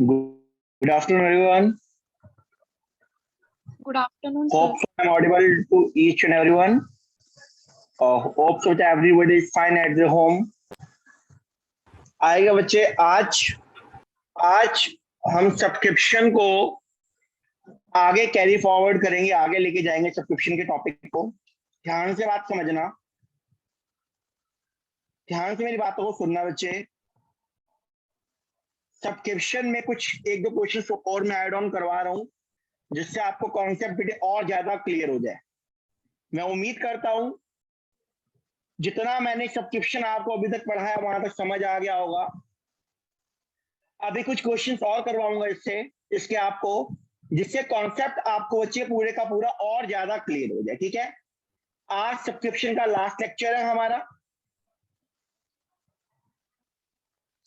Good afternoon, everyone. Good afternoon, sir. Hope I'm audible to each and everyone. Hope so that everybody is fine at their home. आएगा बच्चे, आज हम subscription को आगे carry forward करेंगे, आगे लेके जाएंगे सब्सक्रिप्शन के टॉपिक को। ध्यान से बात समझना, ध्यान से मेरी बातों को सुनना बच्चे। सब्सक्रिप्शन में कुछ एक दो क्वेश्चन और मैं ऐड ऑन करवा रहा हूं, जिससे आपको कॉन्सेप्ट और ज्यादा क्लियर हो जाए। मैं उम्मीद करता हूं जितना मैंने सब्सक्रिप्शन आपको अभी तक पढ़ाया वहां तक समझ आ गया होगा। अभी कुछ क्वेश्चंस और करवाऊंगा इसके आपको, जिससे कॉन्सेप्ट आपको बच्चे पूरे का पूरा और ज्यादा क्लियर हो जाए। ठीक है, आज सब्सक्रिप्शन का लास्ट लेक्चर है हमारा।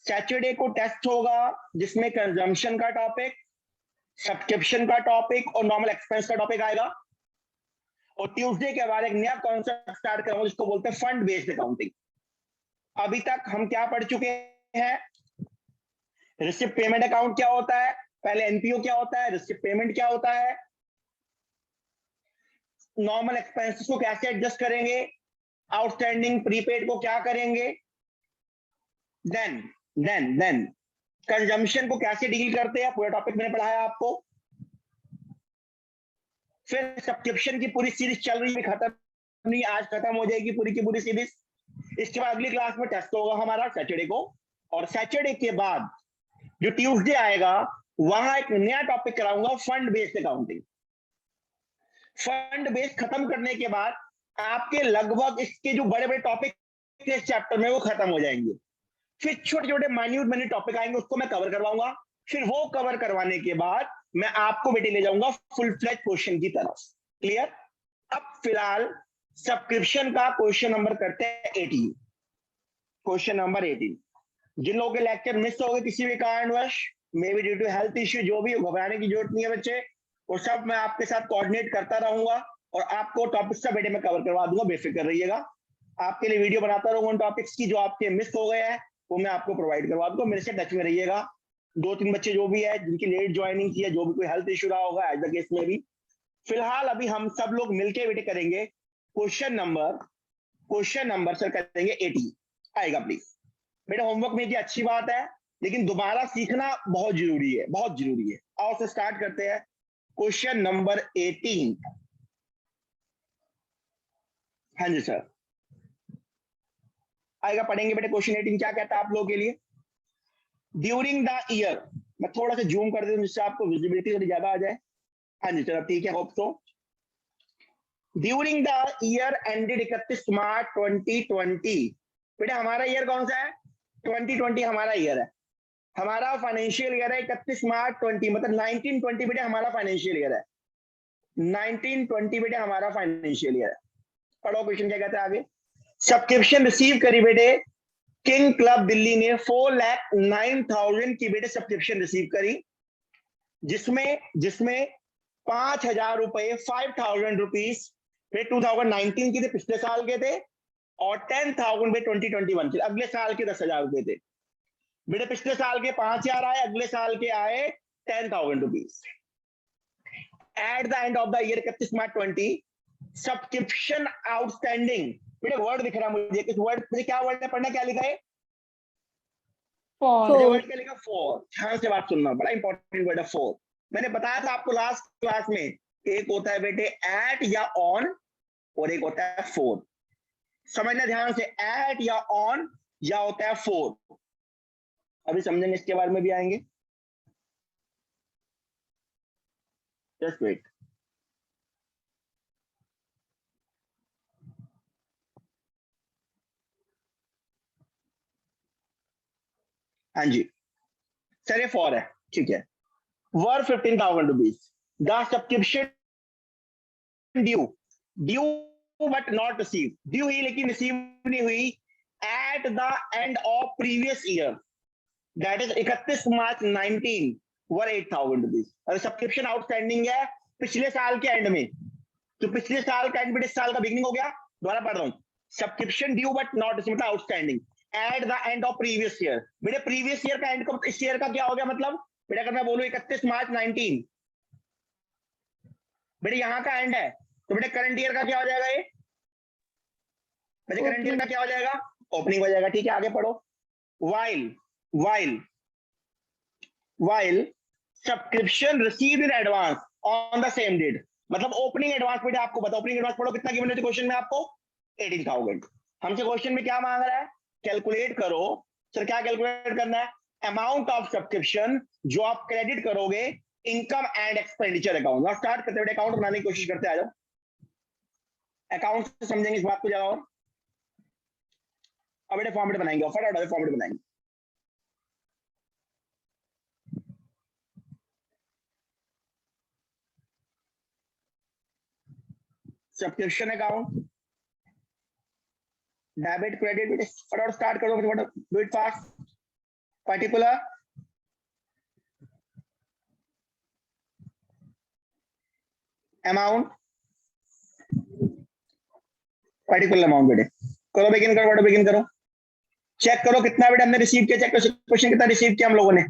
सैटरडे को टेस्ट होगा, जिसमें कंजम्पशन का टॉपिक, सब्सक्रिप्शन का टॉपिक और नॉर्मल एक्सपेंस का टॉपिक आएगा। और ट्यूसडे के बाद एक नया कॉन्सेप्ट स्टार्ट करूंगा, जिसको बोलते हैं फंड बेस्ड अकाउंटिंग। अभी तक हम क्या पढ़ चुके हैं? रिसिप्ट पेमेंट अकाउंट क्या होता है, पहले एनपीओ क्या होता है, रिसिप्ट पेमेंट क्या होता है, नॉर्मल एक्सपेंसेस को कैसे एडजस्ट करेंगे, आउटस्टैंडिंग प्रीपेड को क्या करेंगे, देन कंजम्पशन को कैसे डील करते हैं, पूरा टॉपिक मैंने पढ़ाया आपको। फिर सब्सक्रिप्शन की पूरी सीरीज चल रही है, खत्म नहीं, आज खत्म हो जाएगी पूरी की पूरी सीरीज। इसके बाद अगली क्लास में टेस्ट होगा हमारा सैटरडे को, और सैटरडे के बाद जो ट्यूसडे आएगा वहां एक नया टॉपिक कराऊंगा, fund based accounting. Fund based खत्म करने के बाद आपके लगभग इसके जो बड़े बड़े टॉपिक इस चैप्टर में वो खत्म हो जाएंगे। फिर छोटे छोटे माइन्यूट टॉपिक आएंगे, उसको मैं कवर करवाऊंगा। फिर वो कवर करवाने के बाद मैं आपको बेटे ले जाऊंगा फुल फ्लैश क्वेश्चन की तरफ। क्लियर? अब फिलहाल सब्सक्रिप्शन का क्वेश्चन नंबर करते हैं 18। Question number 18। जिन लोगों के लेक्चर मिस हो गए किसी भी कारणवश, may be due to health issue, जो भी, घबराने की जरूरत नहीं है बच्चे। वो सब मैं आपके साथ कोऑर्डिनेट करता रहूंगा और आपको टॉपिक सब बेटे में कवर करवा दूंगा, बेफिक्र रहिएगा। आपके लिए वीडियो बनाता रहूंगा उन टॉपिक्स की जो आपके मिस हो गए हैं, वो मैं आपको प्रोवाइड करवा दूंगा। मेरे से टच में रहिएगा। 2-3 बच्चे जो भी है जिनकी लेट ज्वाइनिंग की है, जो भी कोई हेल्थ इश्यू रहा होगा एज द केस में भी, फिलहाल अभी हम सब लोग मिलके बेटे करेंगे क्वेश्चन नंबर सर करेंगे 18। आएगा प्लीज बेटा। होमवर्क में ये अच्छी बात है, लेकिन दोबारा सीखना बहुत जरूरी है, बहुत जरूरी है। आओ से स्टार्ट करते हैं क्वेश्चन नंबर 18। हाँ जी सर, आएगा, पढ़ेंगे बेटे। क्वेश्चन 18 क्या कहता है आप लोगों के लिए? ड्यूरिंग द ईयर, मैं थोड़ा सा जूम कर देता हूं जिससे आपको विजिबिलिटी थोड़ी ज्यादा आ जाए। हाँ जी चलो ठीक है, hope so. During the year ended 31 March 2020, बेटे हमारा ईयर कौन सा है? 2020 हमारा ईयर है, हमारा फाइनेंशियल ईयर है 31 मार्च 20, मतलब 1920 बेटे हमारा फाइनेंशियल ईयर है। 1920 बेटे हमारा फाइनेंशियल ईयर है। पढ़ो क्वेश्चन क्या कहता है आगे। सब्सक्रिप्शन रिसीव करी बेटे किंग क्लब दिल्ली ने 4,09,000 की बेटे सब्सक्रिप्शन रिसीव करी, जिसमें 5,000 रुपए 5,000 रुपीज 2019 के थे, पिछले साल के थे, और 10,000 पे 2021 के अगले साल के 10,000 रुपए थे बेटे। पिछले साल के 5,000 आए, अगले साल के आए 10,000 rupees. Eight the end of the year 31 March 20, subscription outstanding, बेटे वर्ड दिख रहा है मुझे, किस वर्ड, मुझे क्या वर्ड है पढ़ना, क्या लिखा है? वर्ड क्या लिखा? फोर। ध्यान से बात सुनना, बड़ा इंपॉर्टेंट वर्ड है फोर। मैंने बताया था आपको लास्ट क्लास में, एक होता है बेटे एट या ऑन, और एक होता है फोर। समझना ध्यान से, एट या ऑन या होता है फोर। अभी समझेंगे, इसके बारे में भी आएंगे, जस्ट वेट। हाँ जी सर, ये फॉर है, ठीक है। Were 15,000 rupees the subscription due but not receive, due ही लेकिन रिसीव नहीं हुई, at the end of previous year, that is 31 March 19 were 8,000 rupees. अगर सब्सक्रिप्शन आउटस्टैंडिंग है पिछले साल के एंड में, तो पिछले साल का एंड इस साल का बिगिनिंग हो गया। दोबारा पढ़ रहा हूं, subscription due but not receive मतलब outstanding at the end of previous year. बेटे प्रीवियस ईयर का एंड इस ईयर का क्या हो गया, मतलब बेटा अगर मैं बोलूं 31 मार्च 19, बेटा यहाँ का एंड है, तो बेटा करंट ईयर का क्या हो जाएगा ये? बेटा करंट ईयर का क्या हो जाएगा? ओपनिंग हो जाएगा। ठीक है, आगे पढ़ो। While while while subscription received in advance on the same date, मतलब ओपनिंग एडवांस। बेटा आपको बताओ, ओपनिंग एडवांस पढ़ो, कितना गिवन है क्वेश्चन में आपको? 18,000। हमसे क्वेश्चन में क्या मांग रहा है? कैलकुलेट करो। सर क्या कैलकुलेट करना है? अमाउंट ऑफ सब्सक्रिप्शन जो आप क्रेडिट करोगे इनकम एंड एक्सपेंडिचर अकाउंट। और स्टार्ट करते हैं, अकाउंट बनाने की कोशिश करते हैं, आ जाओ। अकाउंट से समझेंगे इस बात को ज्यादा। और अब बेटे फॉर्मेट बनाएंगे, फटाफट फॉर्मेट बनाएंगे। सब्सक्रिप्शन अकाउंट, डेबिट क्रेडिट, बेटे फटाफट स्टार्ट करो, do it fast. Particular amount, particular amount. बेटे करो, बिगिन करो, बेटा बिगिन करो। चेक करो कितना बेटा हमने रिसीव किया, चेक करो क्वेश्चन कितना रिसीव किया हम लोगों ने।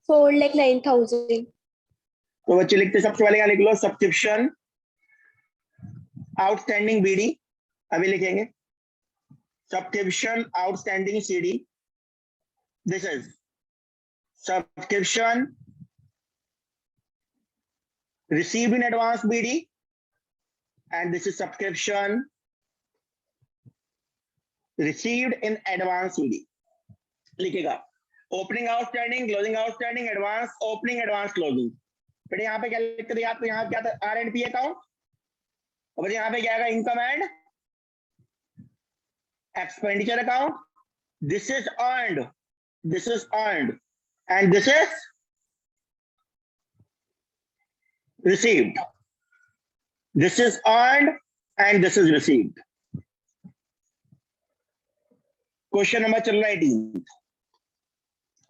4,09,000। तो बच्चे लिखते, सबसे पहले यहाँ लिख लो सब्सक्रिप्शन आउटस्टैंडिंग बीडी, अभी लिखेंगे subscription outstanding CD. This is subscription received in advance BD and this is subscription received in advance CD। लिखेगा opening outstanding, closing outstanding, advance opening, advance closing. फिर यहाँ पे क्या लिखते थे आपको? यहाँ क्या था? R and P account. और यहाँ पे क्या आएगा? Income and expenditure account. This is earned, this is earned and this is received, this is earned and this is received। Question number चल रहा है 18।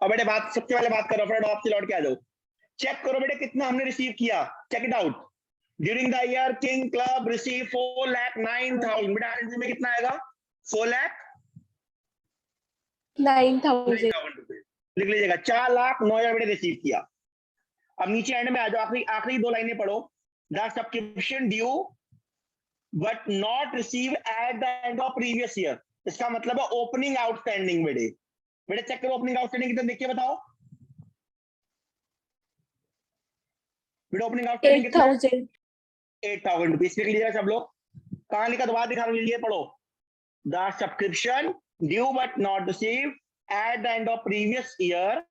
अब बेटे बात, सबसे पहले बात करो, फ्रेंड आपसे लौट के आ जाओ। चेक करो बेटे कितना हमने रिसीव किया, check it out. During the year king club receive 4,09,000। बेटा आरएनसी में कितना आएगा? 4,09,000 रुपए लिख लीजिएगा। 4,09,000 बेटे रिसीव किया। अब नीचे एंड में आ जाओ, आखिरी आखिरी दो लाइनें पढ़ो। The subscription due but not receive at the end of previous year. इसका मतलब है ओपनिंग आउटस्टैंडिंग। बेटे बेटे चेक करो ओपनिंग आउटस्टैंडिंग कितना, देख के बताओ बेटे। ओपनिंग आउटस्टैंडिंग कितना? 8,000 रुपीज। लिख लीजिएगा सब लोग। कहां लिखा? दोबारा दिखा लीजिए, पढ़ो। The subscription due but not receive at the end of previous year,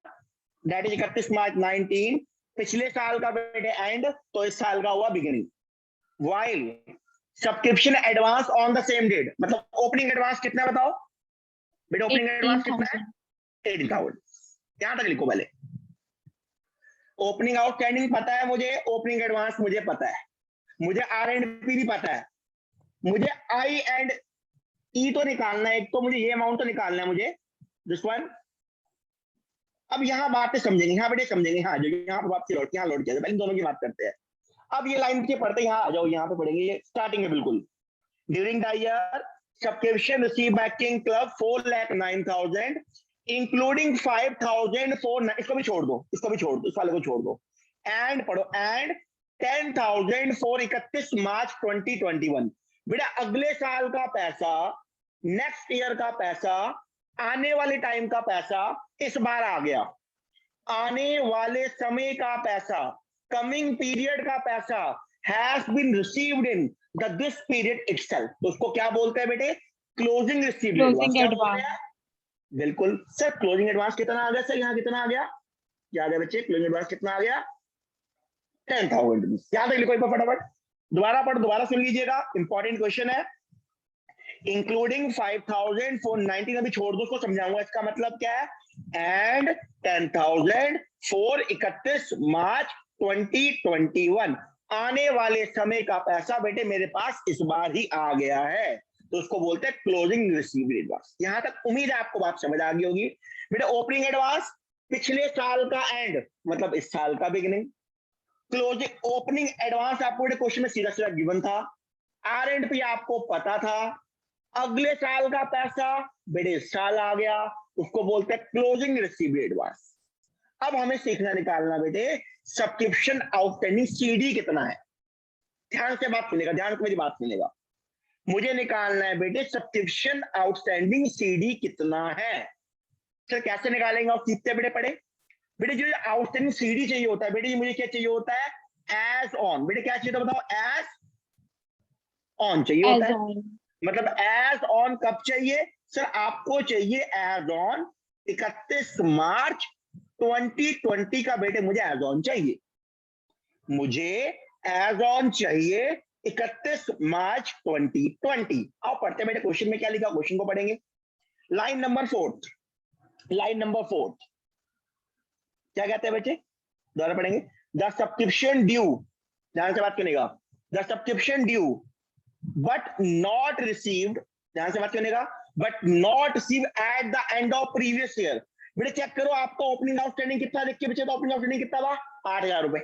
that is 31 March 19। पिछले साल का बेटे एंड, तो इस साल का हुआ beginning. While subscription advance on the same date, मतलब ओपनिंग एडवांस कितना बताओ बेटे? ओपनिंग एडवांस कितना है? 18,000। यहां तक लिखो पहले। ओपनिंग आउटस्टैंडिंग पता है मुझे, ओपनिंग एडवांस मुझे पता है, मुझे आर एंड पी भी पता है, मुझे आई एंड ई तो निकालना है, एक तो मुझे ये अमाउंट तो निकालना है मुझे, दिस वन। अब यहाँ बातें समझेंगे, यहाँ बेटे समझेंगे। हाँ जो यहाँ पर बात लौट, यहाँ लौट के पहले दोनों की बात करते हैं। अब ये लाइन के पढ़ते, यहाँ आ जाओ, यहाँ पे पढ़ेंगे, ये स्टार्टिंग है बिल्कुल। During the year subscription receive by king club 4,09,000 including 5,000 for, इसको भी छोड़ दो, इसको भी छोड़ दो, इस वाले को छोड़ दो। एंड पढ़ो, एंड 10,000 फॉर 31 मार्च 2021। बेटा अगले साल का पैसा, नेक्स्ट ईयर का पैसा, आने वाले टाइम का पैसा इस बार आ गया। आने वाले समय का पैसा, कमिंग पीरियड का पैसा has been received in the this period itself. तो उसको क्या बोलते हैं बेटे? Closing received advance. बिल्कुल सर, क्लोजिंग एडवांस कितना आ गया सर? यहाँ कितना आ गया? क्या आ गया बच्चे? क्लोजिंग एडवांस कितना आ गया? 10,000 रुपीज। याद है, लिखो एक बार फटाफट, दोबारा पढ़, दोबारा सुन लीजिएगा, इंपॉर्टेंट क्वेश्चन है। इंक्लूडिंग 5,000 फॉर 19, अभी छोड़ दो, उसको समझाऊंगा इसका मतलब क्या है। एंड 10,000 फॉर 31 मार्च 2021, आने वाले समय का पैसा बेटे मेरे पास इस बार ही आ गया है, तो उसको बोलते हैं क्लोजिंग रिसीव्ड एडवांस। यहां तक उम्मीद है आपको बात समझ आ गई होगी। बेटे ओपनिंग एडवांस पिछले साल का एंड, मतलब इस साल का बिगिनिंग। क्लोजिंग ओपनिंग एडवांस आपको क्वेश्चन में सीधा सीधा गिवन था। आर एंड पी आपको पता था। अगले साल का पैसा बेटे साल आ गया, उसको बोलते हैं क्लोजिंग रिसीव्ड एडवांस। अब हमें सीखना निकालना बेटे सब्सक्रिप्शन आउटस्टैंडिंग सीडी कितना है। ध्यान से बात सुनेगा, ध्यान से मेरी बात सुनेगा। मुझे निकालना है बेटे सब्सक्रिप्शन आउटस्टैंडिंग सीडी कितना है। सर कैसे निकालेंगे आप सीखते बेटे पढ़े। बेटे जो आउटस्टैंडिंग सीडी चाहिए होता है बेटे, मुझे क्या चाहिए होता है एज ऑन। बेटे क्या चाहिए था बताओ, एज ऑन चाहिए होता है। मतलब एज ऑन कब चाहिए सर, आपको चाहिए एज ऑन 31 मार्च 2020 का बेटे, मुझे एज ऑन चाहिए, मुझे एज ऑन चाहिए 31 मार्च 2020। आओ पढ़ते बेटे क्वेश्चन में क्या लिखा, क्वेश्चन को पढ़ेंगे। लाइन नंबर 4, लाइन नंबर 4 क्या कहते हैं बच्चे, दोबारा पढ़ेंगे। द सब्सक्रिप्शन ड्यू, ध्यान से बात सुनेगा, the subscription due but not received, ध्यान से बात सुनेगा, but not receive at the end of previous year. बेटे चेक करो आपका ओपनिंग आउटस्टैंडिंग कितना देख के बच्चे, तो ओपनिंग आउटस्टैंडिंग कितना था 8,000 रुपए।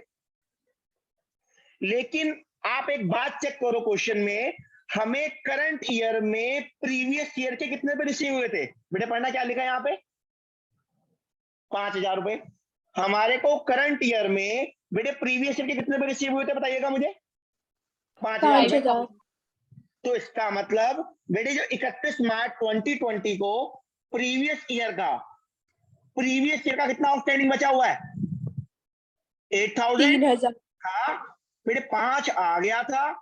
लेकिन आप एक बात चेक करो क्वेश्चन में, हमें करंट ईयर में प्रीवियस ईयर के कितने पे रिसीव हुए थे। बेटे पढ़ना क्या लिखा है यहाँ पे 5,000 रुपए। हमारे को करंट ईयर में बेटे प्रीवियस ईयर के कितने पे रिसीव हुए थे बताइएगा मुझे, 5,000। तो इसका मतलब बेटे जो 31 मार्च 2020 को प्रीवियस ईयर का कितना आउटस्टैंडिंग बचा हुआ है 8,000। हाँ बेटे 5 आ गया था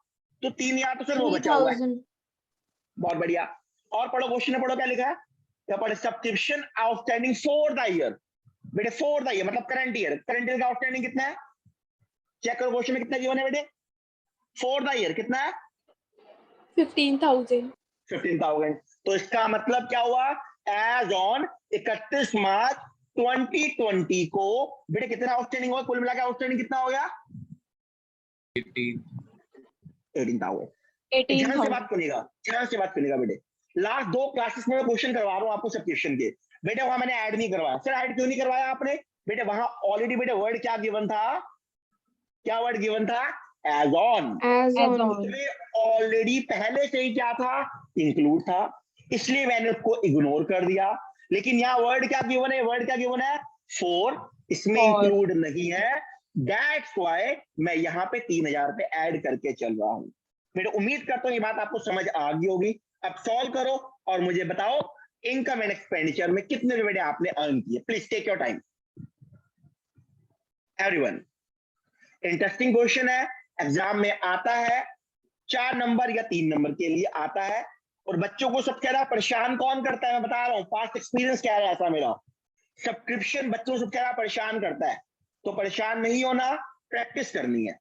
तो 3,000 तो सिर्फ वो बचा हुआ है। बहुत बढ़िया। और पढ़ो क्वेश्चन में, पढ़ो क्या लिखा है, क्या पढ़े, subscription outstanding for the year. बेटे फॉर द ईयर मतलब करंट ईयर, करंट ईयर का आउटस्टैंडिंग कितना है चेक करो क्वेश्चन में कितना गिवन है बेटे, फॉर द ईयर कितना है 15,000। तो इसका मतलब क्या हुआ, एज ऑन 31 मार्च 2020 को बेटे कितना आउटस्टैंडिंग हुआ, कुल मिलाकर आउटस्टैंडिंग कितना हो गया 18,000। ध्यान से बात सुनेगा, ध्यान से बात सुनेगा बेटे। लास्ट 2 क्लासेस में मैं क्वेश्चन करवा रहा हूं आपको सब्सक्रिप्शन के, बेटे वहां मैंने ऐड नहीं करवाया। सर ऐड क्यों नहीं करवाया आपने, बेटे वहां ऑलरेडी बेटे वर्ड क्या गिवन था, क्या वर्ड गिवन था एज ऑन। ऑलरेडी पहले से ही क्या था इंक्लूड था, इसलिए मैंने उसको इग्नोर कर दिया। लेकिन यहाँ वर्ड क्या गिवन है, वर्ड क्या गिवन है फॉर, इसमें इंक्लूड नहीं है, दैट्स व्हाई मैं यहाँ पे 3,000 रुपए ऐड करके चल रहा हूं। बेटे उम्मीद करता हूँ ये बात आपको समझ आ गई होगी। अब सॉल्व करो और मुझे बताओ इनकम एंड एक्सपेंडिचर में कितने रुपए आपने अर्न किए। Please take your time everyone. Interesting question है, एग्जाम में आता है 4 नंबर या 3 नंबर के लिए आता है। और बच्चों को सब कह रहा परेशान कौन करता है, मैं बता रहा हूं पास्ट एक्सपीरियंस क्या है ऐसा मेरा, सब्सक्रिप्शन बच्चों से कह रहा परेशान करता है। तो परेशान नहीं होना, प्रैक्टिस करनी है।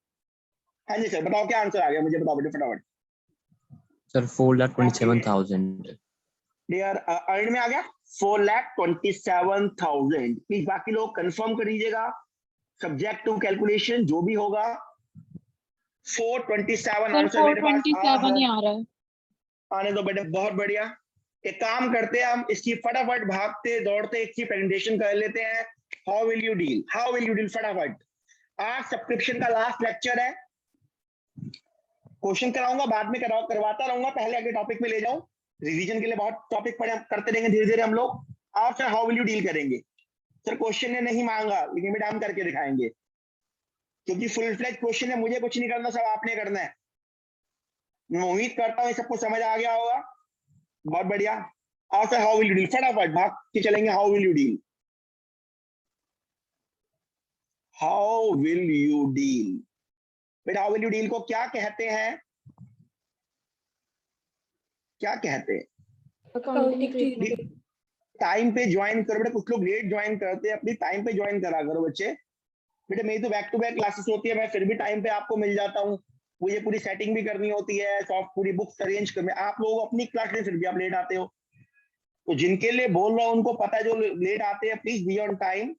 हाँ जी सर बताओ क्या आंसर आ गया, मुझे बताओ बेटे फटाफट। सर 4,27,000 डियर अर्न में आ गया 4,27,000। प्लीज बाकी लोग कंफर्म कर दीजिएगा, सब्जेक्ट टू कैलकुलेशन जो भी होगा 427 आंसर मेरे पास आ रहा है। आने दो बेटे, बहुत बढ़िया। एक काम करते हैं हम इसकी फटाफट भागते दौड़ते इसकी प्रेजेंटेशन कर लेते हैं। How will you deal, how will you deal फटाफट। आज सब्सक्रिप्शन का लास्ट लेक्चर है, क्वेश्चन कराऊंगा बाद में करवाता रहूंगा, पहले आगे टॉपिक में ले जाऊं, रिवीजन के लिए बहुत टॉपिक पढ़े करते रहेंगे धीरे धीरे हम लोग। आप sir how will you deal करेंगे, सर क्वेश्चन ने नहीं मांगा लेकिन बेटा हम करके दिखाएंगे, क्योंकि फुल फ्लेज क्वेश्चन है, मुझे कुछ नहीं करना, सब आपने करना है। मैं उम्मीद करता हूँ सबको समझ आ गया होगा, बहुत बढ़िया। और sir how will you deal, फटाफट भाग के चलेंगे। How will you deal, how will you deal बेटा, हाउ विल यू डील को क्या कहते हैं, क्या कहते हैं, टाइम पे ज्वाइन करो बेटा। कुछ लोग लेट ज्वाइन करते हैं, अपनी टाइम पे ज्वाइन करा करो बच्चे। बेटा मेरी तो बैक टू बैक क्लासेस होती है, मैं फिर भी टाइम पे आपको मिल जाता हूँ, मुझे पूरी सेटिंग भी करनी होती है, सॉफ्ट पूरी बुक्स अरेंज करनी। आप लोग अपनी क्लास में फिर भी आप लेट आते हो, तो जिनके लिए बोल रहा हूँ उनको पता है, जो लेट आते हैं प्लीज बी ऑन टाइम,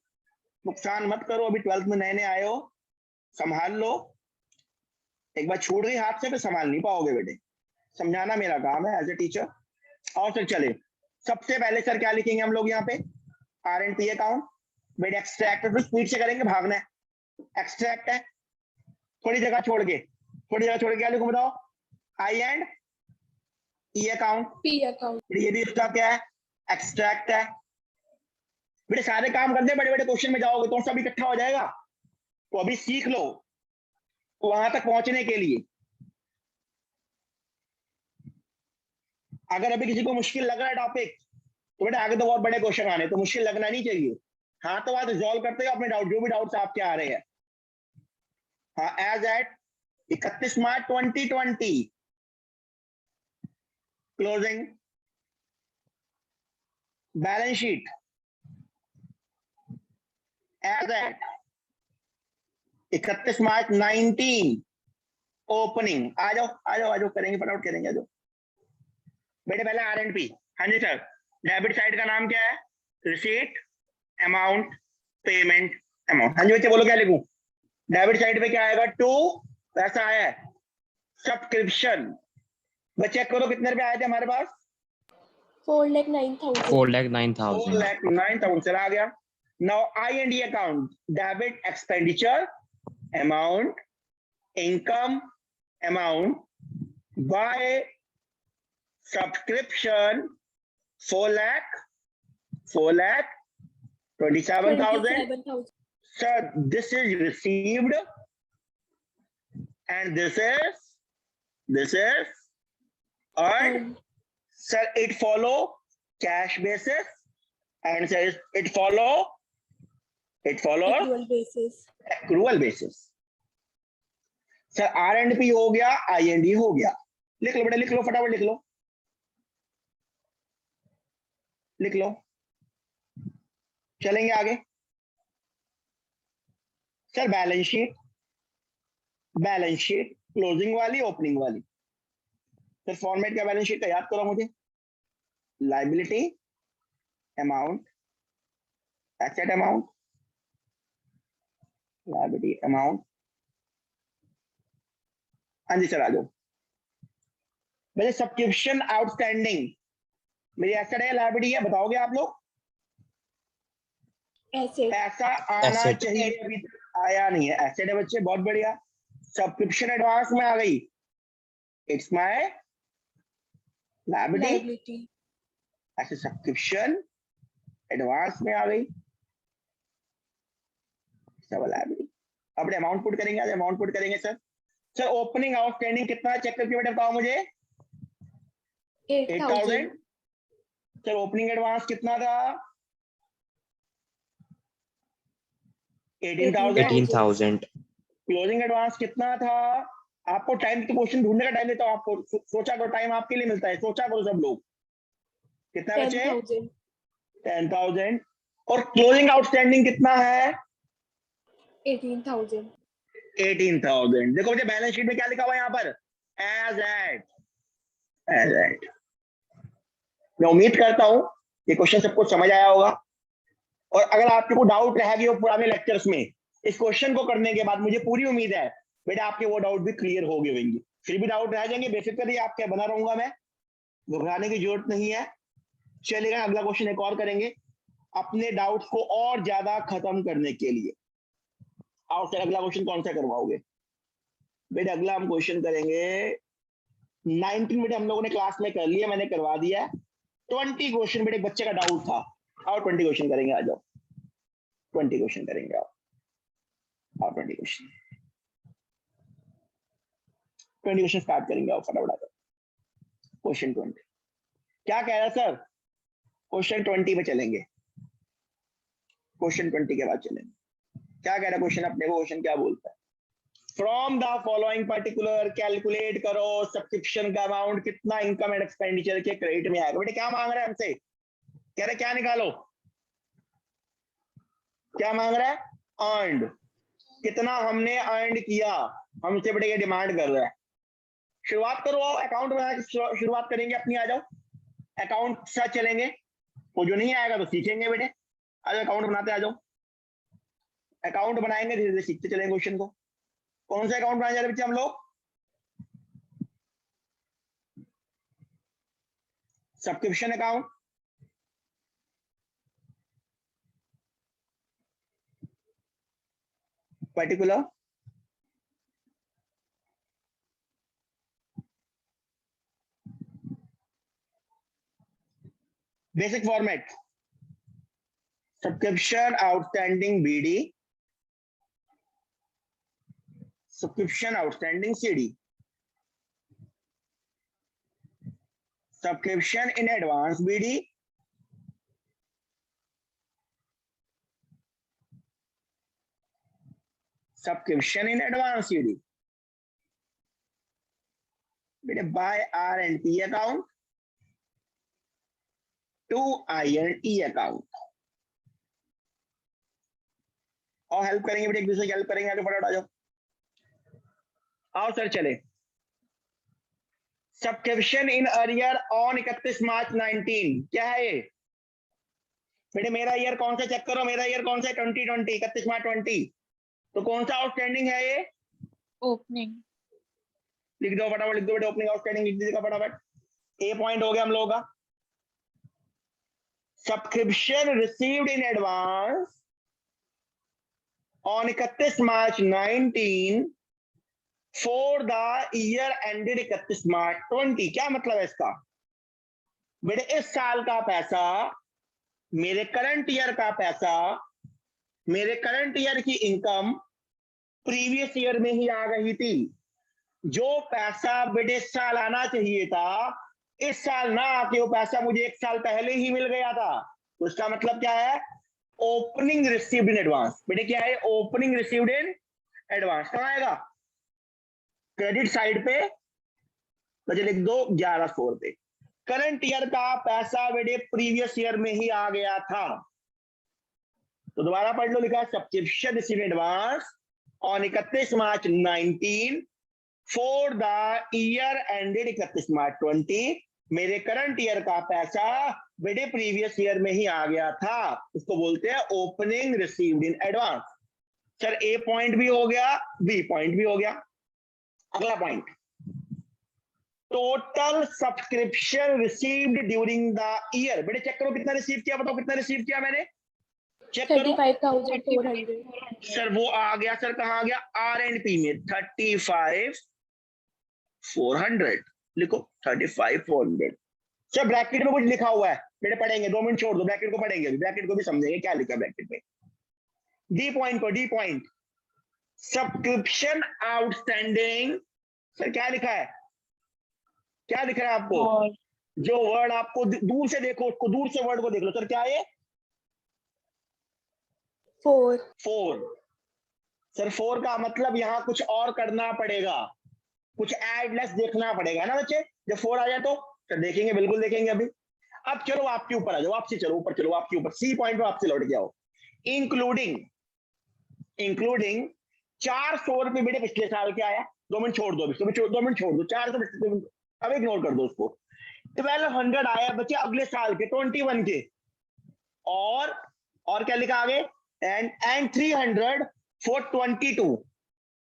नुकसान मत करो। अभी 12th में नए नए आए हो, संभाल लो, एक बार छूट गई हाथ से तो संभाल नहीं पाओगे बेटे, समझाना मेरा काम है एज ए टीचर। और सर चले, सबसे पहले सर क्या लिखेंगे हम लोग यहाँ पे, R&P अकाउंट। बेटे एक्सट्रैक्ट तो स्पीड से करेंगे, भागना है, एक्सट्रैक्ट है, थोड़ी जगह छोड़ के, थोड़ी जगह छोड़ के क्या लिखूं बताओ, I&E अकाउंट। ये भी इसका क्या है एक्सट्रैक्ट है। बेटे सारे काम करते बड़े बड़े क्वेश्चन में जाओगे तो सब इकट्ठा हो जाएगा, तो अभी सीख लो वहां तक पहुंचने के लिए। अगर अभी किसी को मुश्किल लग रहा है टॉपिक, तो बेटा आगे तो बहुत बड़े क्वेश्चन आने, तो मुश्किल लगना नहीं चाहिए। हाँ तो बात रिजॉल्व करते हो अपने डाउट, जो भी डाउट्स आपके आ रहे हैं। हाँ, as at 31 March 2020 closing balance sheet as at 31 March 19 opening. आ जाओ आ जाओ आ जाओ, करेंगे फटाफट करेंगे, आ जाओ बेटे। पहले आर एंड पी। हाँ जी सर, डेबिट साइड का नाम क्या है? Receipt, amount, payment, amount. हाँ जी बच्चे बोलो क्या लिखूं? डेबिट साइड पे क्या आएगा? टू, पैसा आया है। सब्सक्रिप्शन, बच्चे चेक करो कितने रुपए आए थे हमारे पास? 4,09,000. 4,09,000. 4,09,000 चला गया। Now I and D account, debit expenditure, amount, income, amount, by subscription 4,27,000. 27,000. Sir, this is received and this is earned. Sir, it follow cash basis and says it follow Accrual basis. accrual basis. Sir, R and P हो गया, I and D हो गया। लिख लो बेटा, लिख लो फटाफट, लिख लो लिख लो। चलेंगे आगे। सर बैलेंस शीट क्लोजिंग वाली, ओपनिंग वाली। सर फॉर्मेट क्या बैलेंस शीट का याद करो मुझे? Liability amount, asset amount, liability amount. हाँ जी सर आ जाओ। मेरे सब्सक्रिप्शन आउटस्टैंडिंग मेरी एसेट है, लायबिलिटी है? बताओगे आप लोग? Asset. पैसा आना Asset. चाहिए, अभी तक आया नहीं है। एसेट है बच्चे, बहुत बढ़िया। सब्सक्रिप्शन एडवांस में आ गई, इट्स माय लायबिलिटी। Liability. ऐसे सब्सक्रिप्शन एडवांस में आ गई, सब लायबिलिटी। अब अमाउंट पुट करेंगे, आज अमाउंट पुट करेंगे सर। सर ओपनिंग आउटस्टैंडिंग कितना चेक करके बेटा बताओ मुझे? 8,000। सर ओपनिंग एडवांस कितना था? 18,000। 18,000. क्लोजिंग एडवांस कितना था? आपको टाइम तो क्वेश्चन ढूंढने का टाइम देता हूं आपको, सोचा करो, टाइम आपके लिए मिलता है, सोचा करो सब लोग। कितना बचे? 10,000. 10,000। और क्लोजिंग आउटस्टैंडिंग कितना है? 18,000. 18,000। देखो मुझे बैलेंस शीट में क्या लिखा हुआ है यहाँ पर? As at. मैं उम्मीद करता हूं ये क्वेश्चन सबको समझ आया होगा। और अगर आपके को डाउट रह गई हो पुराने लेक्चर्स में, इस क्वेश्चन को करने के बाद मुझे पूरी उम्मीद है बेटा आपके वो डाउट भी क्लियर हो गए होंगे। फिर भी डाउट रह जाएंगे, बेफिक्र रहिए, आपके बना रहूंगा मैं, घबराने की जरूरत नहीं है। चलिएगा अगला क्वेश्चन एक और करेंगे अपने डाउट्स को और ज्यादा खत्म करने के लिए। आओ सर अगला क्वेश्चन कौन सा करवाओगे बेटा? अगला हम क्वेश्चन करेंगे 19 बेटे हम लोगों ने क्लास में कर लिया, मैंने करवा दिया। 20 क्वेश्चन बेटे बच्चे का डाउट था। आओ 20 क्वेश्चन करेंगे, आ जाओ 20 क्वेश्चन करेंगे। आओ 20 क्वेश्चन स्टार्ट करेंगे। आओ फटाफट क्वेश्चन 20 क्या कह रहा है सर? क्वेश्चन 20 में चलेंगे, क्वेश्चन 20 के बाद चलेंगे। क्या कह रहा है क्वेश्चन अपने को? क्वेश्चन क्या बोलता है? From the following particular calculate करो सब्सक्रिप्शन का अमाउंट कितना इनकम एंड एक्सपेंडिचर के क्रेडिट में आएगा। बेटे क्या मांग रहा है हमसे? कह रहे क्या निकालो? क्या मांग रहा है? अर्नड। कितना हमने अर्न किया, हमसे बेटे ये डिमांड कर रहा है। शुरुआत करो, अकाउंट में शुरुआत करेंगे अपनी। आ जाओ अकाउंट से चलेंगे, वो जो नहीं आएगा तो सीखेंगे बेटे। आ जाओ अकाउंट बनाते, आ जाओ अकाउंट बनाएंगे, धीरे धीरे सीखते चलेंगे क्वेश्चन को। कौन सा अकाउंट बनाने जा रहे बच्चे हम लोग? Subscription account. Particular basic format, subscription outstanding BD, subscription outstanding CD, subscription in advance BD, subscription in advance CD. बेटे by R and P account to I and E account. और हेल्प करेंगे बेटे, एक दूसरे की हेल्प करेंगे। आगे फटाफट आ जाओ, आओ सर चले। Subscription in arrear on 31 March 19, क्या है ये बेटे? मेरा ईयर कौन सा चेक करो, मेरा ईयर कौन सा है? 2020, 31 मार्च 20। तो कौन सा आउटस्टैंडिंग है ये? ओपनिंग। लिख दो फटाफट, लिख दो बेटे, ओपनिंग आउटस्टैंडिंग लिख दीजिएगा फटाफट। ए पॉइंट हो गया हम लोगों का। Subscription received in advance on 31 March 19 for the year ended 31 मार्च 20। क्या मतलब है इसका बेटे? इस साल का पैसा, मेरे करंट ईयर का पैसा, मेरे करंट ईयर की इनकम प्रीवियस ईयर में ही आ गई थी। जो पैसा बेटे इस साल आना चाहिए था, इस साल ना आके वो पैसा मुझे एक साल पहले ही मिल गया था। तो इसका मतलब क्या है? Opening received in advance. बेटे क्या है? Opening received in advance. कहां आएगा? क्रेडिट साइड पे बचे लिख दो 1100 रुपए। करंट ईयर का पैसा बेटे प्रीवियस ईयर में ही आ गया था। तो दोबारा पढ़ लो, लिखा है subscription received in advance on 31 March 19 for the year ended 31 मार्च 20। मेरे करंट ईयर का पैसा बेटे प्रीवियस ईयर में ही आ गया था। उसको बोलते हैं opening received in advance. Sir A point भी हो गया, बी पॉइंट भी हो गया। अगला point, total subscription received during the year. बेटे चेक करो कितना रिसीव किया, बताओ कितना रिसीव किया मैंने? चेक करो। 35,400। सर वो आ गया, सर कहां आ गया? आर एंड पी में 35,400 लिखो, 35,400। सर ब्रैकेट में कुछ लिखा हुआ है बेटे, पढ़ेंगे, 2 मिनट छोड़ दो, ब्रैकेट को पढ़ेंगे, ब्रैकेट को भी समझेंगे क्या लिखा है ब्रैकेट में। डी पॉइंट पर, D point, subscription outstanding. Sir क्या लिखा है? क्या दिख रहा है आपको? जो वर्ड आपको दूर से देखो, उसको दूर से वर्ड को देख लो। सर क्या है? 4। सर 4 का मतलब यहां कुछ और करना पड़ेगा, कुछ ऐड लेस देखना पड़ेगा, है ना बच्चे? जब 4 आ जाए तो सर देखेंगे, बिल्कुल देखेंगे अभी। अब चलो आपके ऊपर आ जाओ, आपसे चलो ऊपर, चलो आपके ऊपर, सी पॉइंट पे आपसे लौट के आओ। इंक्लूडिंग 400 रुपए बेटे पिछले साल के आया। 2 मिनट छोड़ दो, 2 मिनट छोड़ दो, 400 अब इग्नोर कर दो उसको। 1200 आया बच्चे अगले साल के 21 के। और क्या लिखा आगे? And 300 for 22।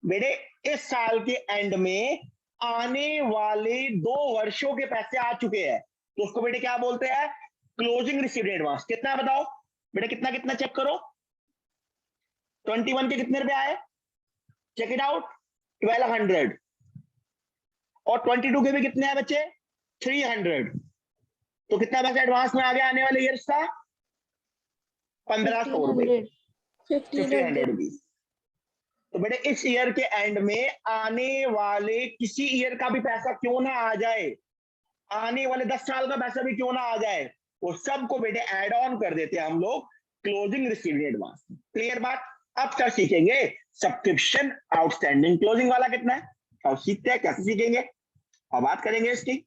बेटे इस साल के एंड में आने वाले 2 वर्षों के पैसे आ चुके हैं, तो उसको बेटे क्या बोलते हैं? Closing received advance. कितना है बताओ बेटे? कितना कितना चेक करो। 21 के कितने रुपए आए? Check it out, 1200। और 22 के भी कितने हैं बच्चे? 300। तो कितना पैसा एडवांस में आ गया आने वाले ईयर्स का? 1500 रुपए, 1500 रुपीज। तो बेटे इस ईयर के एंड में आने वाले किसी ईयर का भी पैसा क्यों ना आ जाए, आने वाले 10 साल का पैसा भी क्यों ना आ जाए, वो सबको बेटे ऐड ऑन कर देते हैं हम लोग क्लोजिंग रिसीव्ड एडवांस। क्लियर बात? अब सर सीखेंगे सब्सक्रिप्शन आउटस्टैंडिंग क्लोजिंग वाला कितना है, और सीखते हैं कैसे सीखेंगे और बात करेंगे इसकी।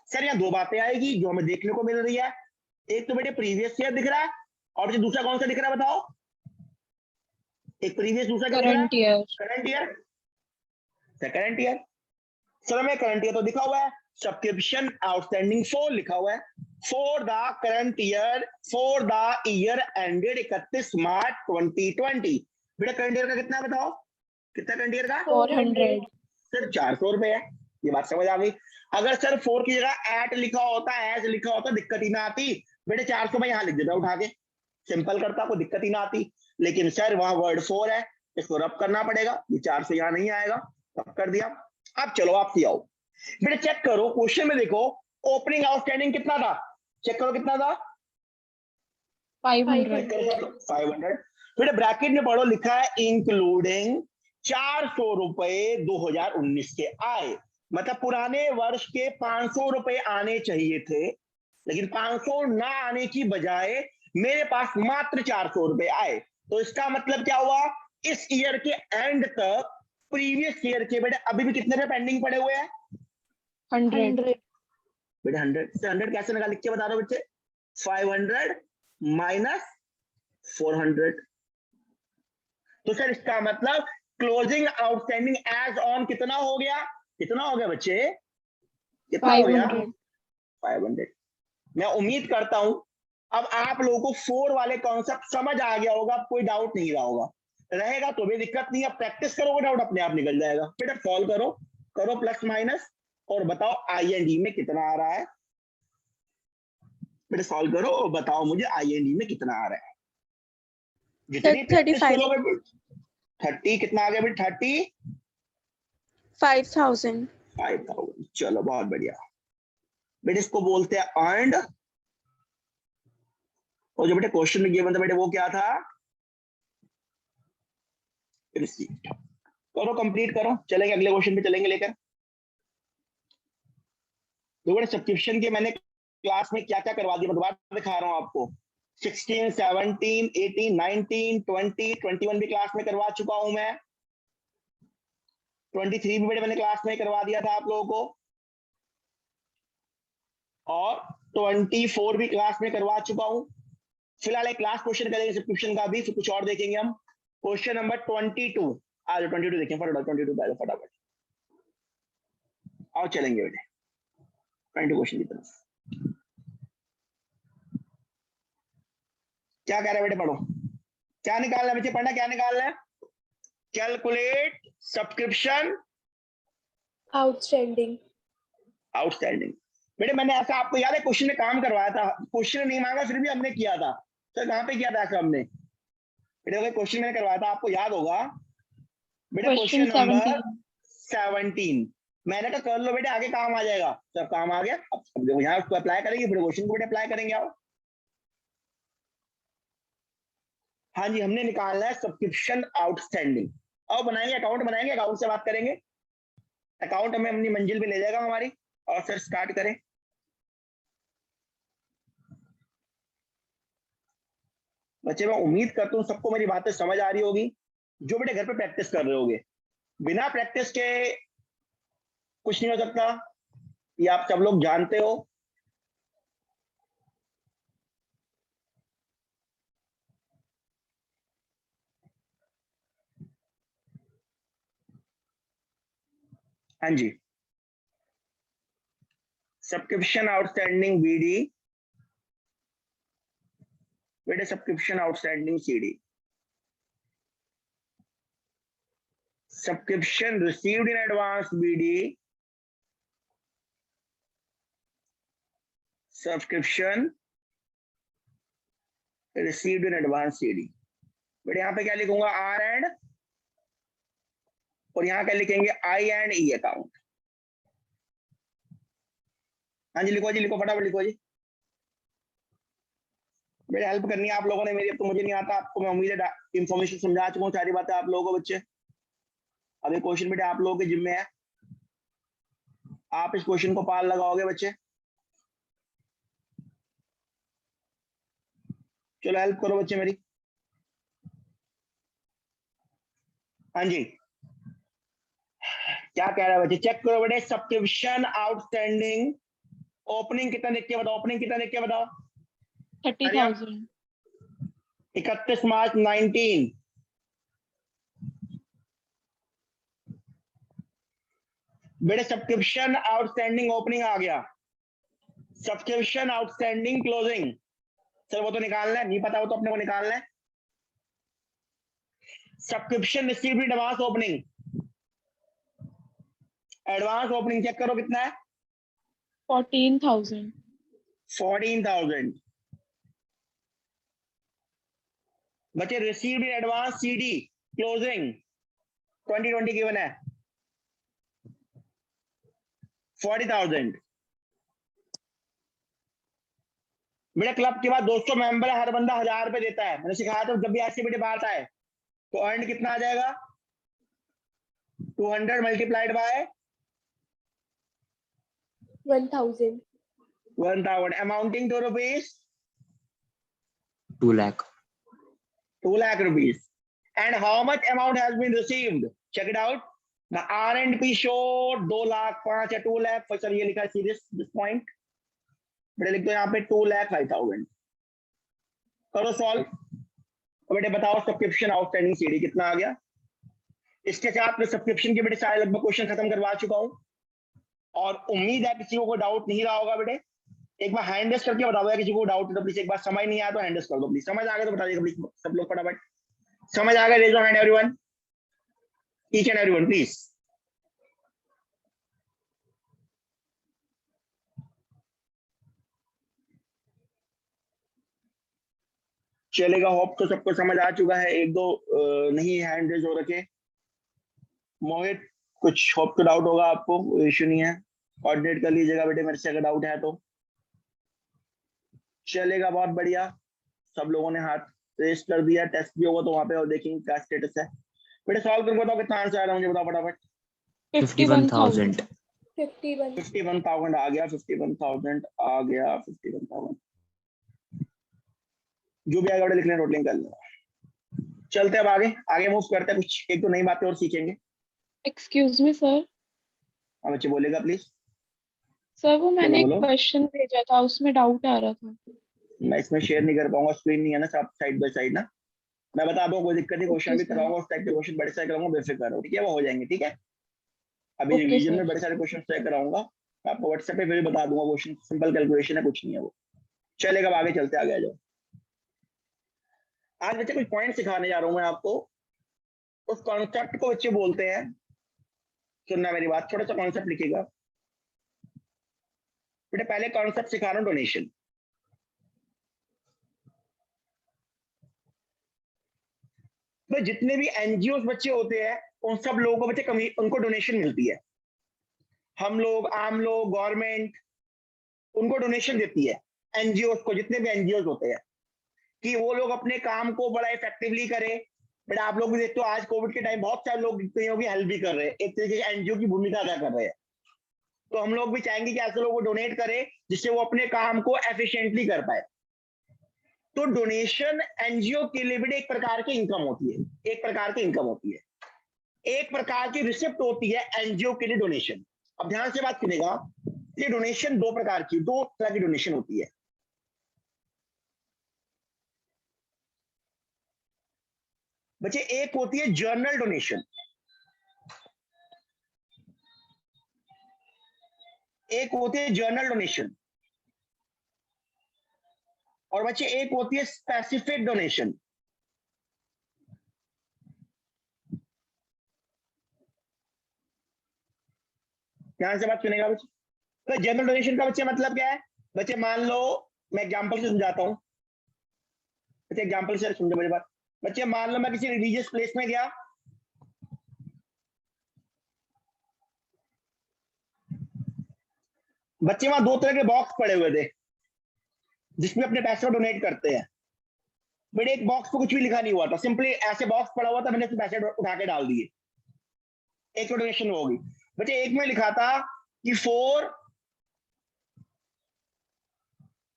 सर यहाँ 2 बातें आएगी जो हमें देखने को मिल रही है। एक तो बेटे प्रीवियस ईयर दिख रहा है, और दूसरा कौन सा दिख रहा है बताओ? एक प्रीवियस, दूसरा क्या दिख रहा है? Current year. Current year sir में करंट ईयर तो दिखा हुआ है, सब्सक्रिप्शन आउटस्टैंडिंग 4 लिखा हुआ है, for the current year, for the year ended 31 March 2020। बेटा करंट ईयर का कितना है बताओ? कितना करंट ईयर का? 400। सर 400 रुपए है। ये बात समझ आ गई। अगर सर 4 की जगह एट लिखा होता, एज लिखा होता, दिक्कत ही ना आती। बेटे 400 में यहां लिख देता उठा के, सिंपल करता, कोई दिक्कत ही ना आती। लेकिन सर वहां वर्ड 4 है, इसको रब करना पड़ेगा। ये 400 यहां नहीं आएगा, रब कर दिया। अब चलो आप सी आओ बेटे, चेक करो क्वेश्चन में, देखो ओपनिंग आउटस्टैंडिंग कितना था, चेक करो कितना था? 500. 500। फिर ब्रैकेट में पढ़ो, लिखा है इंक्लूडिंग 400 रुपए 2019 के आए। मतलब पुराने वर्ष के 500 रुपए आने चाहिए थे, लेकिन 500 ना आने की बजाय मेरे पास मात्र 400 रुपए आए। तो इसका मतलब क्या हुआ, इस ईयर के एंड तक प्रीवियस ईयर के बेटे अभी भी कितने पे पेंडिंग पड़े हुए हैं 100. बेटे 100 से 100 कैसे निकाल, लिख के बता दो बच्चे। 500 माइनस 400। तो सर इसका मतलब क्लोजिंग आउटस्टैंडिंग एज ऑन कितना हो गया, कितना हो गया बच्चे, कितना हो गया 500. 500। मैं उम्मीद करता हूं अब आप लोगों को 4 वाले कॉन्सेप्ट समझ आ गया होगा, कोई डाउट नहीं रहा होगा। रहेगा तो भी दिक्कत नहीं है, प्रैक्टिस करोगे डाउट अपने आप निकल जाएगा। बेटा सॉल्व करो, करो प्लस माइनस और बताओ IND में कितना आ रहा है। बेटा सॉल्व करो और बताओ मुझे IND में कितना आ रहा है। जितनी प्रैक्टिस 35 करोगे 30 कितना आ गया बेटा 5,000 5,000। चलो बहुत बढ़िया बेटे, इसको बोलते हैं अर्नड। और जो बेटे क्वेश्चन में गिवन था बेटे वो क्या था, रिसीव्ड। करो कंप्लीट करो, चलेंगे अगले क्वेश्चन पे चलेंगे लेकर। तो बेटे सब्सक्रिप्शन के मैंने क्लास में क्या क्या करवा दिया मैं दोबारा दिखा रहा हूं आपको। 16, 17, 18, 19, 20, 21 भी क्लास में करवा चुका हूं मैं। 23 भी बेटे मैंने क्लास में करवा दिया था आप लोगों को, और 24 भी क्लास में करवा चुका हूं। फिलहाल एक क्लास क्वेश्चन करेंगे सब्सक्रिप्शन का भी, फिर कुछ और देखेंगे हम। क्वेश्चन नंबर 22 आ जाओ, 22 देखें फटाफट, 22 पे आ जाओ फटाफट, आओ चलेंगे बेटे 22 क्वेश्चन की तरफ। क्या कह रहे हैं बेटे, पढ़ो क्या निकालना है बच्चे, पढ़ना क्या निकालना है। Calculate subscription outstanding. आउटस्टैंडिंग। बेटे मैंने ऐसा आपको याद है क्वेश्चन में काम करवाया था, क्वेश्चन नहीं मांगा फिर भी हमने किया था। सर कहाँ पे किया था ऐसा हमने, बेटे क्वेश्चन मैंने करवाया था आपको याद होगा बेटे। Question question number 17. 17 मैंने कहा कर लो बेटे आगे काम आ जाएगा। सब काम आ गया, अब यहाँ उसको अप्लाई करेंगे, फिर क्वेश्चन को बेटे अप्लाई करेंगे। आओ हाँ जी, हमने निकालना है सब्सक्रिप्शन आउटस्टैंडिंग। और बनाएंगे अकाउंट, बनाएंगे अकाउंट से बात करेंगे। अकाउंट हमें अपनी मंजिल पे ले जाएगा हमारी। और सर स्टार्ट करें। बच्चे मैं उम्मीद करता हूँ सबको मेरी बातें समझ आ रही होगी, जो बेटे घर पे प्रैक्टिस कर रहे होगे। बिना प्रैक्टिस के कुछ नहीं हो सकता, ये आप सब लोग जानते हो। हाँ जी, सब्सक्रिप्शन आउटस्टैंडिंग BD बेटे, subscription outstanding CD, subscription received in advance BD, subscription received in advance CD। बेटे यहाँ पे क्या लिखूंगा R एंड, और यहाँ क्या लिखेंगे I&E अकाउंट। हाँ जी लिखो जी, लिखो फटाफट लिखो जी। मेरी हेल्प करनी है आप लोगों ने मेरी, अब तो मुझे नहीं आता, आपको मैं उम्मीद है इंफॉर्मेशन समझा चुका हूँ सारी बातें आप लोगों को बच्चे। अब ये क्वेश्चन बेटे आप लोगों के जिम्मे है, आप इस क्वेश्चन को पार लगाओगे बच्चे। चलो हेल्प करो बच्चे मेरी। हाँ जी क्या कह रहा है बच्चे, चेक करो बेटे। सब्सक्रिप्शन आउटस्टैंडिंग ओपनिंग कितना देख के बताओ, ओपनिंग कितना देख के बताओ। 30,000. 31 मार्च 19। बेटे सब्सक्रिप्शन आउटस्टैंडिंग ओपनिंग आ गया, सब्सक्रिप्शन आउटस्टैंडिंग क्लोजिंग, सर वो तो निकालना है, नहीं पता वो तो अपने को निकालना है। Subscription received in advance opening, advance opening check करो कितना है 14,000. 14,000। बच्चे received in advance CD closing 2020 given है 40,000। मेरे क्लब के बाद 200 मेंबर है, हर बंदा 1000 रुपए देता है। मैंने सिखाया था जब भी ऐसी बेटे बात आए तो अर्न कितना आ जाएगा, 200 multiplied by 1000. 1000 amounting to rupees 2 lakh. 2 lakh rupees. And how much amount has been received? Check it out. The R&P showed 2 lakh, 5 या 2 lakh. सर ये लिखा है सीरियस दिस पॉइंट, बेटे लिख दो यहाँ पे 2,05,000। करो सॉल्व। बेटे बताओ सब्सक्रिप्शन आउटस्टैंडिंग सीडी कितना आ गया। इसके साथ मैं सब्सक्रिप्शन के बेटे सारे लगभग क्वेश्चन खत्म करवा चुका हूँ और उम्मीद है किसी को कोई डाउट नहीं रहा होगा। बेटे एक बार हैंड रेस करके बता दो किसी को डाउट है तो प्लीज, एक बार समझ नहीं आया तो हैंड रेस कर दो प्लीज, समझ आ गया तो बता दीजिए प्लीज सब लोग फटाफट। समझ आ गया, raise your hand everyone, each and everyone please. चलेगा, होप तो सबको समझ आ चुका है। एक दो नहीं हैंड रेज हो रखे। मोहित कुछ होप तो डाउट होगा आपको, इश्यू नहीं है, कोऑर्डिनेट कर लीजिएगा बेटे मेरे से अगर डाउट है तो। चलेगा, बहुत बढ़िया, सब लोगों ने हाथ रेस कर दिया। टेस्ट भी होगा तो वहां पे और देखेंगे क्या स्टेटस है। बेटे सॉल्व करके बताओ कितना आंसर आ रहा है, मुझे बताओ फटाफट। 51,000. 51,000 आ गया, 51,000 आ गया, 51,000 जो भी आएगा लिखने नोटलिंग कर लेना। चलते अब आगे, आगे मूव करते हैं, कुछ एक तो नई बातें और सीखेंगे। Excuse me, sir. हाँ बच्चे बोलेगा प्लीज। सर वो मैंने एक बोलो। क्वेश्चन भेजा था, उसमें डाउट आ रहा था। मैं इसमें शेयर नहीं कर पाऊंगा, स्क्रीन नहीं है ना सब साइड बाय साइड ना। मैं बता दूं कोई दिक्कत नहीं, क्वेश्चन Okay, भी sir. कराऊंगा, उस टाइप के क्वेश्चन बड़े सारे कराऊंगा, बेफिक्र रहो, ठीक है, वो हो जाएंगे, ठीक है। अभी Okay, रिवीजन sir. में बड़े सारे क्वेश्चन शेयर कराऊंगा, मैं आपको व्हाट्सएप पे फिर बता दूंगा। क्वेश्चन सिंपल कैलकुलेशन है, कुछ नहीं है वो। चलेगा, अब आगे चलते, आगे आ जाओ। आज बच्चे कुछ पॉइंट सिखाने जा रहा हूं मैं आपको। उस कॉन्सेप्ट को बच्चे बोलते हैं, सुनना मेरी बात, छोटा सा कॉन्सेप्ट लिखिएगा बेटा। पहले कॉन्सेप्ट सिखा रहा हूं, डोनेशन। तो जितने भी एनजीओ बच्चे होते हैं उन सब लोगों को बच्चे उनको डोनेशन मिलती है। हम लोग, आम लोग, गवर्नमेंट उनको डोनेशन देती है एनजीओ को, जितने भी एनजीओ होते हैं, कि वो लोग अपने काम को बड़ा इफेक्टिवली करें। बट आप लोग भी देखते हो आज कोविड के टाइम बहुत सारे लोग कईयों की हेल्प भी कर रहे हैं, एक तरीके से एनजीओ की भूमिका अदा कर रहे हैं। तो हम लोग भी चाहेंगे कि ऐसे लोगों को डोनेट करें जिससे वो अपने काम को एफिशिएंटली कर पाए। तो डोनेशन एनजीओ के लिए भी एक प्रकार की इनकम होती है, एक प्रकार की इनकम होती है, एक प्रकार की रिसिप्ट होती है एनजीओ के लिए डोनेशन। अब ध्यान से बात सुनेगा, ये डोनेशन दो प्रकार की, दो तरह की डोनेशन होती है। बच्चे एक होती है जर्नल डोनेशन, एक होती है जर्नल डोनेशन, और बच्चे एक होती है स्पेसिफिक डोनेशन। ध्यान से बात सुनेगा बच्चे। तो जनरल डोनेशन का बच्चे मतलब क्या है? बच्चे मान लो, मैं एग्जांपल से समझाता हूं, बच्चे एग्जांपल से समझो मेरी बात। बच्चे मान लो मैं किसी रिलीजियस प्लेस में गया, बच्चे वहां दो तरह के बॉक्स पड़े हुए थे जिसमें अपने पैसे को डोनेट करते हैं। बट एक बॉक्स पे कुछ भी लिखा नहीं हुआ था, सिंपली ऐसे बॉक्स पड़ा हुआ था, मैंने उसमें पैसे उठा के डाल दिए, एक तो डोनेशन होगी। बच्चे एक में लिखा था कि फॉर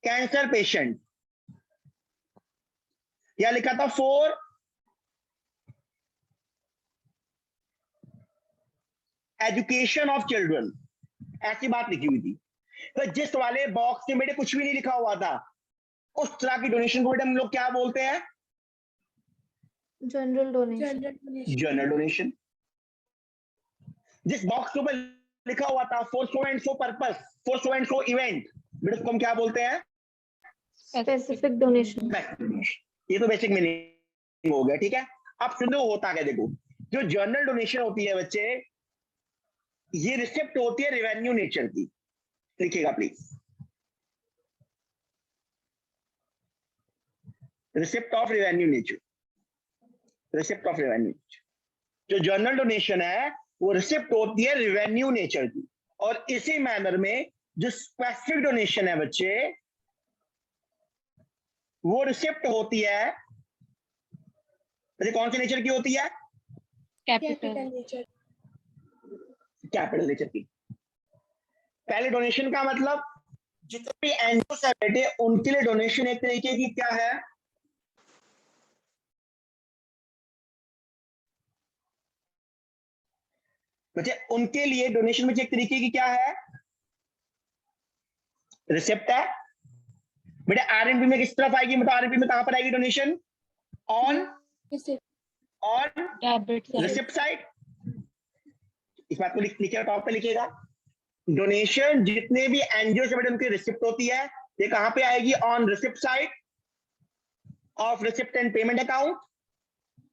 कैंसर पेशेंट, या लिखा था फॉर एजुकेशन ऑफ चिल्ड्रन, ऐसी बात लिखी हुई थी। तो जिस वाले बॉक्स में बेटे कुछ भी नहीं लिखा हुआ था, उस तरह की डोनेशन को बेटे हम लोग क्या बोलते हैं? General donation. General donation. जिस बॉक्स के ऊपर लिखा हुआ था for so and so purpose, for so and so event, बेटे उसको हम क्या बोलते हैं? Specific donation. ये तो बेसिक मीनिंग हो गया, ठीक है। अब सुनो होता क्या, देखो जो जनरल डोनेशन होती है बच्चे, ये रिसिप्ट होती है रेवेन्यू नेचर की। लिखिएगा please, receipt of revenue nature, receipt of revenue nature. जो जनरल डोनेशन है वो रिसिप्ट होती है रेवेन्यू नेचर की। और इसी मैनर में जो स्पेसिफिक डोनेशन है बच्चे, वो रिसिप्ट होती है, वैसे कौन से नेचर की होती है? Capital nature. कैपिटल नेचर की। पहले डोनेशन का मतलब जितने भी एनजीओ है बेटे उनके लिए डोनेशन एक तरीके की क्या है? बच्चे उनके लिए डोनेशन में एक तरीके की क्या है? रिसिप्ट है। बेटा आरएनपी में किस तरफ आएगी? मतलब आरएनपी में कहां पर आएगी donation? On debit side receipt side. इस बात को लिखिएगा, टॉप पे लिखिएगा। डोनेशन जितने भी एनजीओ से बेटे उनकी रिसिप्ट होती है, ये कहां पे आएगी? On receipt side of receipt and payment account.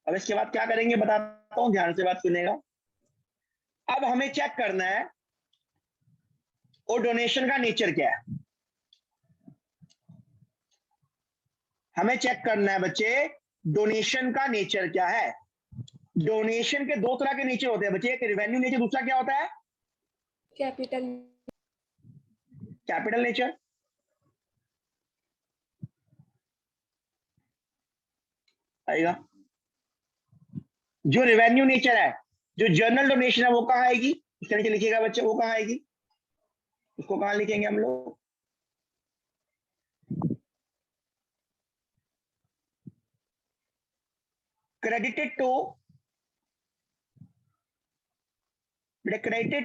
अब इसके बाद क्या करेंगे बताता हूं, ध्यान से बात सुनेगा। अब हमें चेक करना है वो डोनेशन का नेचर क्या है। हमें चेक करना है बच्चे डोनेशन का नेचर क्या है। डोनेशन के दो तरह के नेचर होते हैं बच्चे, एक रेवेन्यू नेचर, दूसरा क्या होता है? कैपिटल। Capital nature. आएगा। जो रेवेन्यू नेचर है, जो जर्नल डोनेशन है वो कहां आएगी? इसके नीचे लिखिएगा बच्चे, वो कहां आएगी? उसको कहां लिखेंगे हम लोग? Credited to, credited